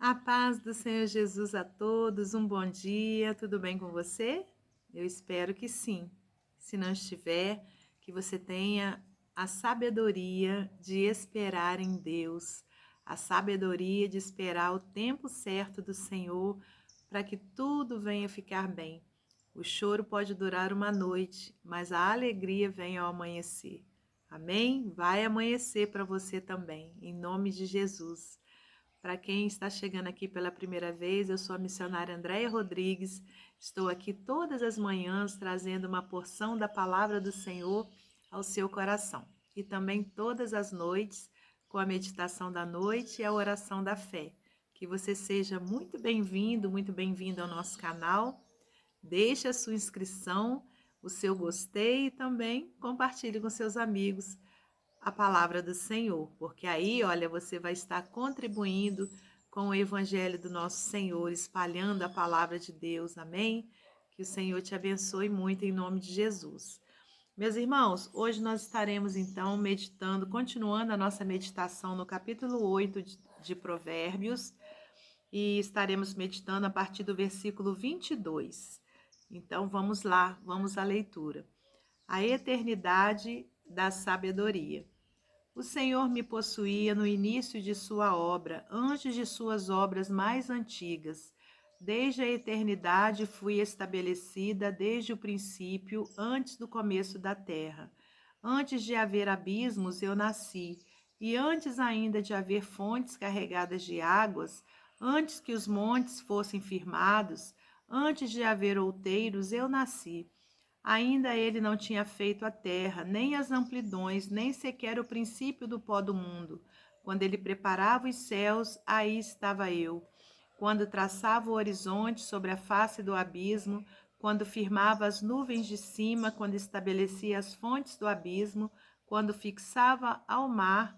A paz do Senhor Jesus a todos, um bom dia, tudo bem com você? Eu espero que sim. Se não estiver, que você tenha a sabedoria de esperar em Deus, a sabedoria de esperar o tempo certo do Senhor para que tudo venha ficar bem. O choro pode durar uma noite, mas a alegria vem ao amanhecer. Amém? Vai amanhecer para você também, em nome de Jesus. Para quem está chegando aqui pela primeira vez, eu sou a missionária Andréia Rodrigues. Estou aqui todas as manhãs trazendo uma porção da palavra do Senhor ao seu coração. E também todas as noites com a meditação da noite e a oração da fé. Que você seja muito bem-vindo ao nosso canal. Deixe a sua inscrição, o seu gostei e também compartilhe com seus amigos a palavra do Senhor, porque aí, olha, você vai estar contribuindo com o evangelho do nosso Senhor, espalhando a palavra de Deus, amém? Que o Senhor te abençoe muito em nome de Jesus. Meus irmãos, hoje nós estaremos então meditando, continuando a nossa meditação no capítulo 8 de Provérbios, e estaremos meditando a partir do versículo 22. Então vamos lá, vamos à leitura. A eternidade da sabedoria. O Senhor me possuía no início de sua obra, antes de suas obras mais antigas. Desde a eternidade fui estabelecida, desde o princípio, antes do começo da terra. Antes de haver abismos, eu nasci, e antes ainda de haver fontes carregadas de águas, antes que os montes fossem firmados, antes de haver outeiros, eu nasci. Ainda ele não tinha feito a terra, nem as amplidões, nem sequer o princípio do pó do mundo. Quando ele preparava os céus, aí estava eu. Quando traçava o horizonte sobre a face do abismo, quando firmava as nuvens de cima, quando estabelecia as fontes do abismo, quando fixava ao mar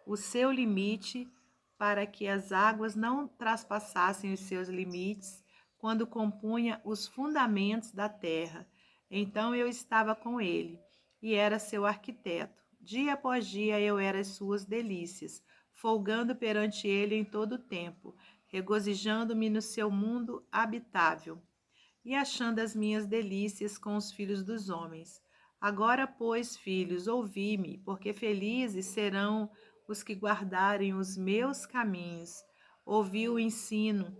o seu limite para que as águas não traspassassem os seus limites, quando compunha os fundamentos da terra. Então eu estava com ele e era seu arquiteto. Dia após dia eu era as suas delícias, folgando perante ele em todo o tempo, regozijando-me no seu mundo habitável e achando as minhas delícias com os filhos dos homens. Agora, pois, filhos, ouvi-me, porque felizes serão os que guardarem os meus caminhos. Ouvi o ensino,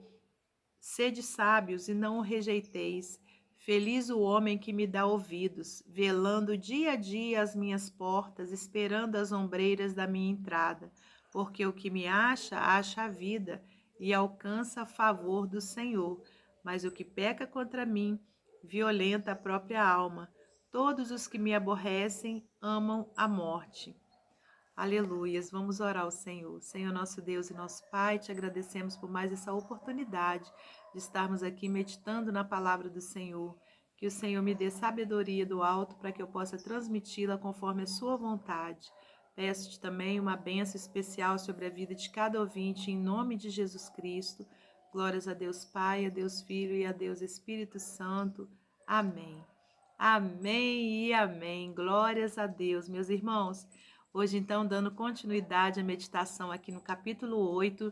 sede sábios e não o rejeiteis. Feliz o homem que me dá ouvidos, velando dia a dia as minhas portas, esperando as ombreiras da minha entrada, porque o que me acha, acha a vida e alcança a favor do Senhor. Mas o que peca contra mim, violenta a própria alma. Todos os que me aborrecem amam a morte. Aleluias, vamos orar ao Senhor. Senhor, nosso Deus e nosso Pai, te agradecemos por mais essa oportunidade de estarmos aqui meditando na palavra do Senhor. Que o Senhor me dê sabedoria do alto para que eu possa transmiti-la conforme a sua vontade. Peço-te também uma bênção especial sobre a vida de cada ouvinte, em nome de Jesus Cristo. Glórias a Deus Pai, a Deus Filho e a Deus Espírito Santo. Amém. Amém e amém. Glórias a Deus, meus irmãos. Hoje, então, dando continuidade à meditação aqui no capítulo 8,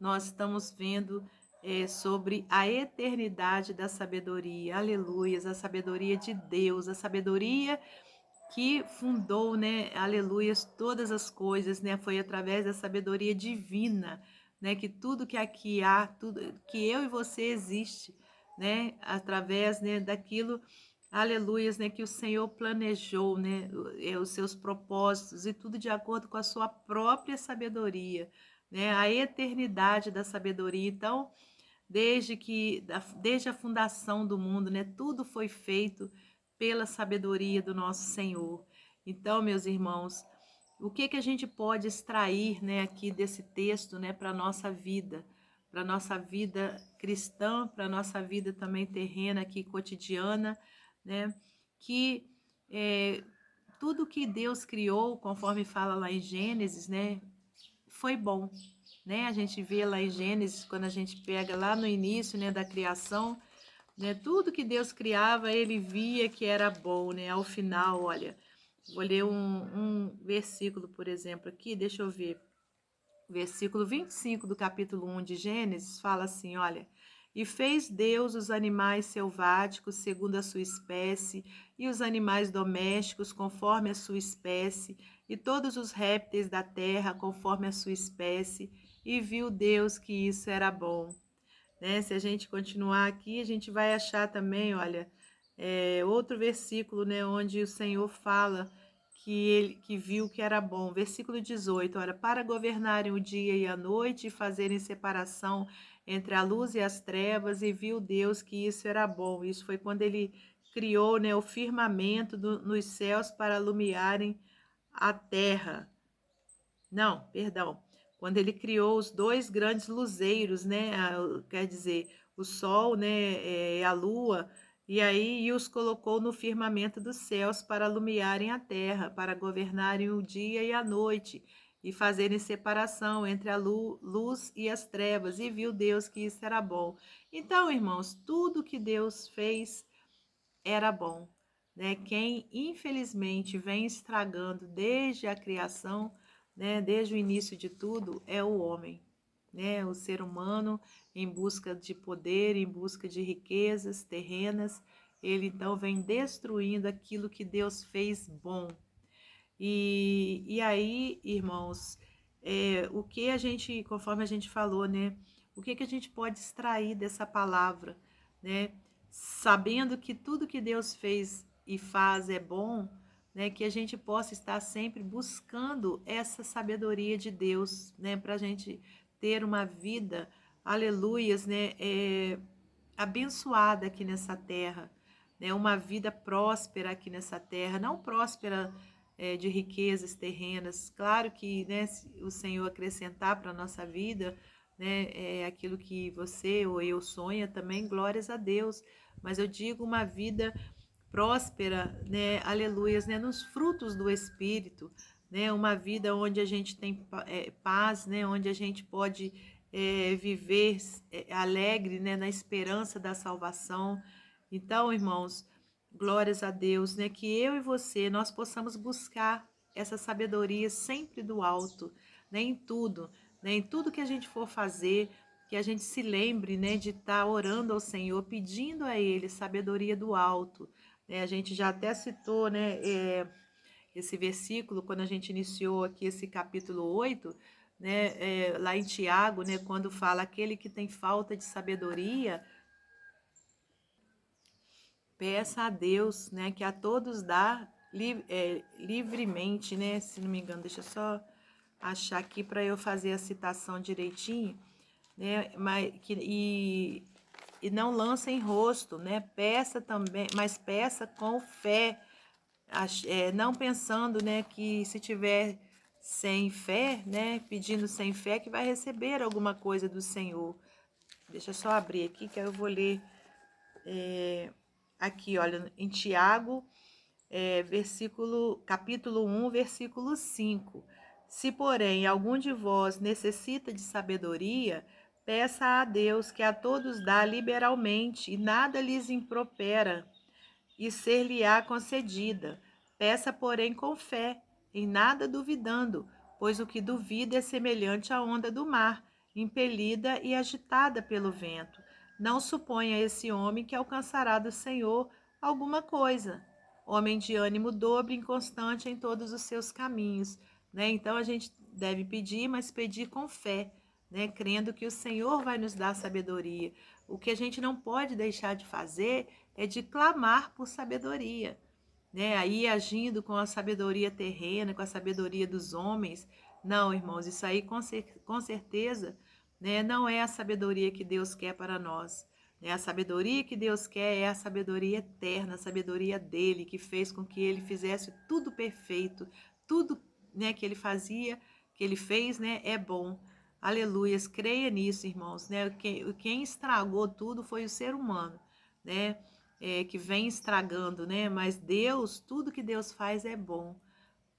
nós estamos vendo sobre a eternidade da sabedoria. Aleluias, a sabedoria de Deus, a sabedoria que fundou, né, aleluias, todas as coisas, né, foi através da sabedoria divina, né, que tudo que aqui há, tudo que eu e você existe, né, através, né, daquilo, aleluias, né, que o Senhor planejou, né, os seus propósitos e tudo de acordo com a sua própria sabedoria, né, a eternidade da sabedoria. Então, desde a fundação do mundo, né, tudo foi feito pela sabedoria do nosso Senhor. Então, meus irmãos, o que a gente pode extrair, né, aqui desse texto, né, para nossa vida cristã, para nossa vida também terrena aqui cotidiana, né, que tudo que Deus criou, conforme fala lá em Gênesis, né, foi bom, né? A gente vê lá em Gênesis, quando a gente pega lá no início, né, da criação, né, tudo que Deus criava, ele via que era bom, né? Ao final, olha, vou ler um versículo, por exemplo, aqui, deixa eu ver. versículo 25 do capítulo 1 de Gênesis fala assim, olha: "E fez Deus os animais selváticos segundo a sua espécie, e os animais domésticos conforme a sua espécie, e todos os répteis da terra conforme a sua espécie, e viu Deus que isso era bom." Né? Se a gente continuar aqui, a gente vai achar também, olha, outro versículo, né, onde o Senhor fala que ele que viu que era bom. Versículo 18, olha, para governarem o dia e a noite e fazerem separação entre a luz e as trevas, e viu Deus que isso era bom. Isso foi quando ele criou, né, o firmamento nos céus para alumiarem a terra. Não, perdão. Quando ele criou os dois grandes luzeiros, né? Quer dizer, o sol, né? A lua, e aí os colocou no firmamento dos céus para alumiarem a terra, para governarem o dia e a noite, e fazerem separação entre a luz e as trevas. E viu Deus que isso era bom. Então, irmãos, tudo que Deus fez era bom, né? Quem infelizmente vem estragando desde a criação, né, desde o início de tudo, é o homem, né? O ser humano em busca de poder, em busca de riquezas terrenas, ele então vem destruindo aquilo que Deus fez bom. E aí, irmãos, o que a gente, conforme a gente falou, né? O que a gente pode extrair dessa palavra, né? Sabendo que tudo que Deus fez e faz é bom, né? Que a gente possa estar sempre buscando essa sabedoria de Deus, né? Para a gente ter uma vida, aleluias, né? Abençoada aqui nessa terra, né? Uma vida próspera aqui nessa terra, não próspera de riquezas terrenas. Claro que, né, se o Senhor acrescentar para a nossa vida, né, aquilo que você ou eu sonha também, glórias a Deus. Mas eu digo uma vida próspera, né, aleluias, né, nos frutos do Espírito, né, uma vida onde a gente tem paz, né, onde a gente pode viver alegre, né, na esperança da salvação. Então, irmãos, glórias a Deus, né, que eu e você, nós possamos buscar essa sabedoria sempre do alto, né, em tudo que a gente for fazer, que a gente se lembre, né, de estar orando ao Senhor, pedindo a Ele sabedoria do alto, né. A gente já até citou, né, esse versículo quando a gente iniciou aqui esse capítulo 8, né, lá em Tiago, né, quando fala aquele que tem falta de sabedoria, peça a Deus, né, que a todos dá livremente, né, se não me engano, deixa eu só achar aqui para eu fazer a citação direitinho, né, e não lança em rosto, né, peça também, mas peça com fé, não pensando, né, que se tiver sem fé, né, pedindo sem fé, que vai receber alguma coisa do Senhor. Deixa eu só abrir aqui que eu vou ler aqui, olha, em Tiago, capítulo 1, versículo 5. Se, porém, algum de vós necessita de sabedoria, peça a Deus que a todos dá liberalmente e nada lhes impropera, e ser-lhe-á concedida. Peça, porém, com fé, em nada duvidando, pois o que duvida é semelhante à onda do mar, impelida e agitada pelo vento. Não suponha esse homem que alcançará do Senhor alguma coisa. Homem de ânimo dobre, inconstante em todos os seus caminhos. Né? Então a gente deve pedir, mas pedir com fé, né? Crendo que o Senhor vai nos dar sabedoria. O que a gente não pode deixar de fazer é de clamar por sabedoria, né? Aí agindo com a sabedoria terrena, com a sabedoria dos homens. Não, irmãos, isso aí com certeza, né, não é a sabedoria que Deus quer para nós. Né? A sabedoria que Deus quer é a sabedoria eterna, a sabedoria dele, que fez com que ele fizesse tudo perfeito, tudo, né, que ele fazia, que ele fez, né, é bom. Aleluias, creia nisso, irmãos. Né? Quem estragou tudo foi o ser humano, né? Que vem estragando, né? Mas Deus, tudo que Deus faz é bom.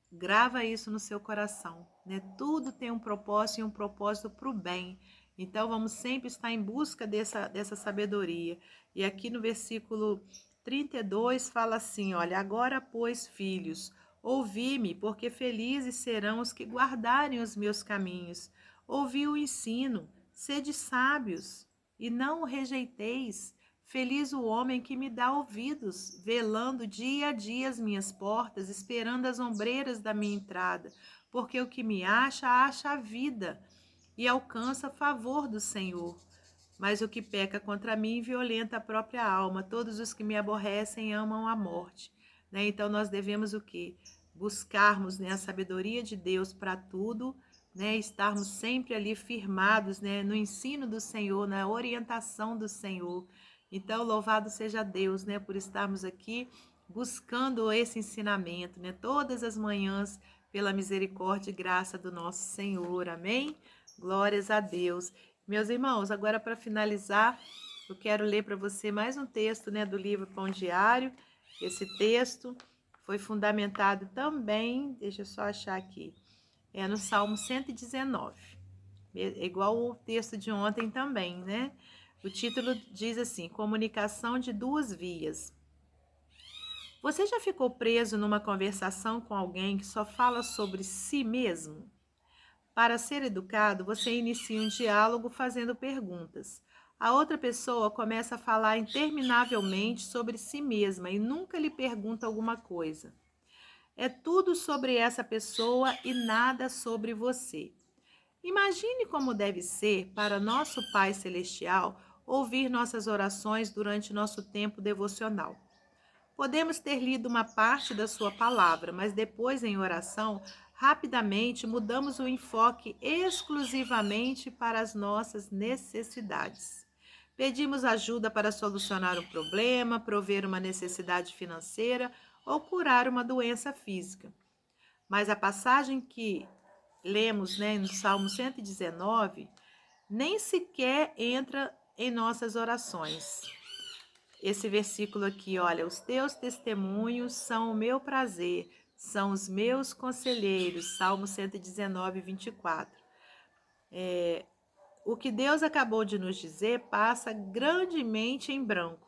Grava isso no seu coração, né? Tudo tem um propósito e um propósito para o bem. Então vamos sempre estar em busca dessa sabedoria. E aqui no versículo 32 fala assim, olha, agora, pois, filhos, ouvi-me, porque felizes serão os que guardarem os meus caminhos. ouvi o ensino, sede sábios, e não o rejeiteis. Feliz o homem que me dá ouvidos, velando dia a dia as minhas portas, esperando as ombreiras da minha entrada, porque o que me acha, acha a vida, e alcança favor do Senhor. Mas o que peca contra mim violenta a própria alma. Todos os que me aborrecem amam a morte. Né? Então nós devemos o quê? Buscarmos, né, a sabedoria de Deus para tudo, né? Estarmos sempre ali firmados, né, no ensino do Senhor, na orientação do Senhor. Então louvado seja Deus, né, por estarmos aqui buscando esse ensinamento, né, todas as manhãs pela misericórdia e graça do nosso Senhor. Amém? Glórias a Deus. Meus irmãos, agora para finalizar, eu quero ler para você mais um texto, né, do livro Pão Diário. Esse texto foi fundamentado também, deixa eu só achar aqui, no Salmo 119, igual o texto de ontem também, né? O título diz assim: Comunicação de duas vias. Você já ficou preso numa conversação com alguém que só fala sobre si mesmo? Para ser educado, você inicia um diálogo fazendo perguntas. A outra pessoa começa a falar interminavelmente sobre si mesma e nunca lhe pergunta alguma coisa. É tudo sobre essa pessoa e nada sobre você. Imagine como deve ser para nosso Pai Celestial ouvir nossas orações durante nosso tempo devocional. Podemos ter lido uma parte da sua palavra, mas depois, em oração, rapidamente mudamos o enfoque exclusivamente para as nossas necessidades. Pedimos ajuda para solucionar um problema, prover uma necessidade financeira ou curar uma doença física. Mas a passagem que lemos, né, no Salmo 119 nem sequer entra em nossas orações. Esse versículo aqui, olha, os teus testemunhos são o meu prazer, são os meus conselheiros, Salmo 119, 24. O que Deus acabou de nos dizer passa grandemente em branco.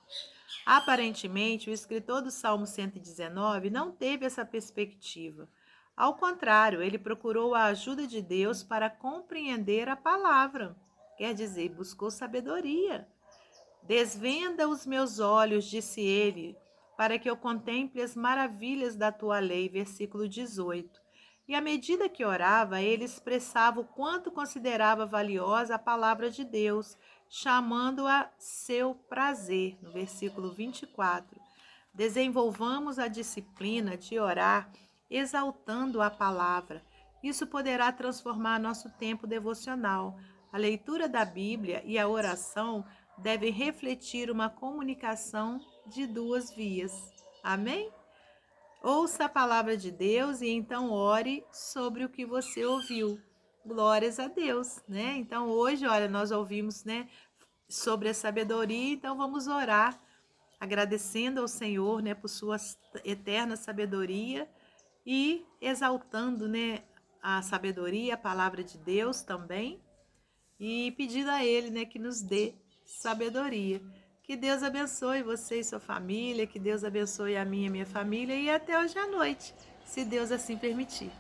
Aparentemente, o escritor do Salmo 119 não teve essa perspectiva. Ao contrário, ele procurou a ajuda de Deus para compreender a palavra. Quer dizer, buscou sabedoria. Desvenda os meus olhos, disse ele, para que eu contemple as maravilhas da tua lei. Versículo 18. E à medida que orava, ele expressava o quanto considerava valiosa a palavra de Deus, chamando-a seu prazer. No versículo 24. Desenvolvamos a disciplina de orar, exaltando a palavra. Isso poderá transformar nosso tempo devocional. A leitura da Bíblia e a oração devem refletir uma comunicação de duas vias. Amém? Ouça a palavra de Deus e então ore sobre o que você ouviu. Glórias a Deus, né? Então hoje, olha, nós ouvimos, né, sobre a sabedoria, então vamos orar, agradecendo ao Senhor, né, por sua eterna sabedoria e exaltando, né, a sabedoria, a palavra de Deus também, e pedindo a Ele, né, que nos dê sabedoria. Que Deus abençoe você e sua família, que Deus abençoe a minha e minha família e até hoje à noite, se Deus assim permitir.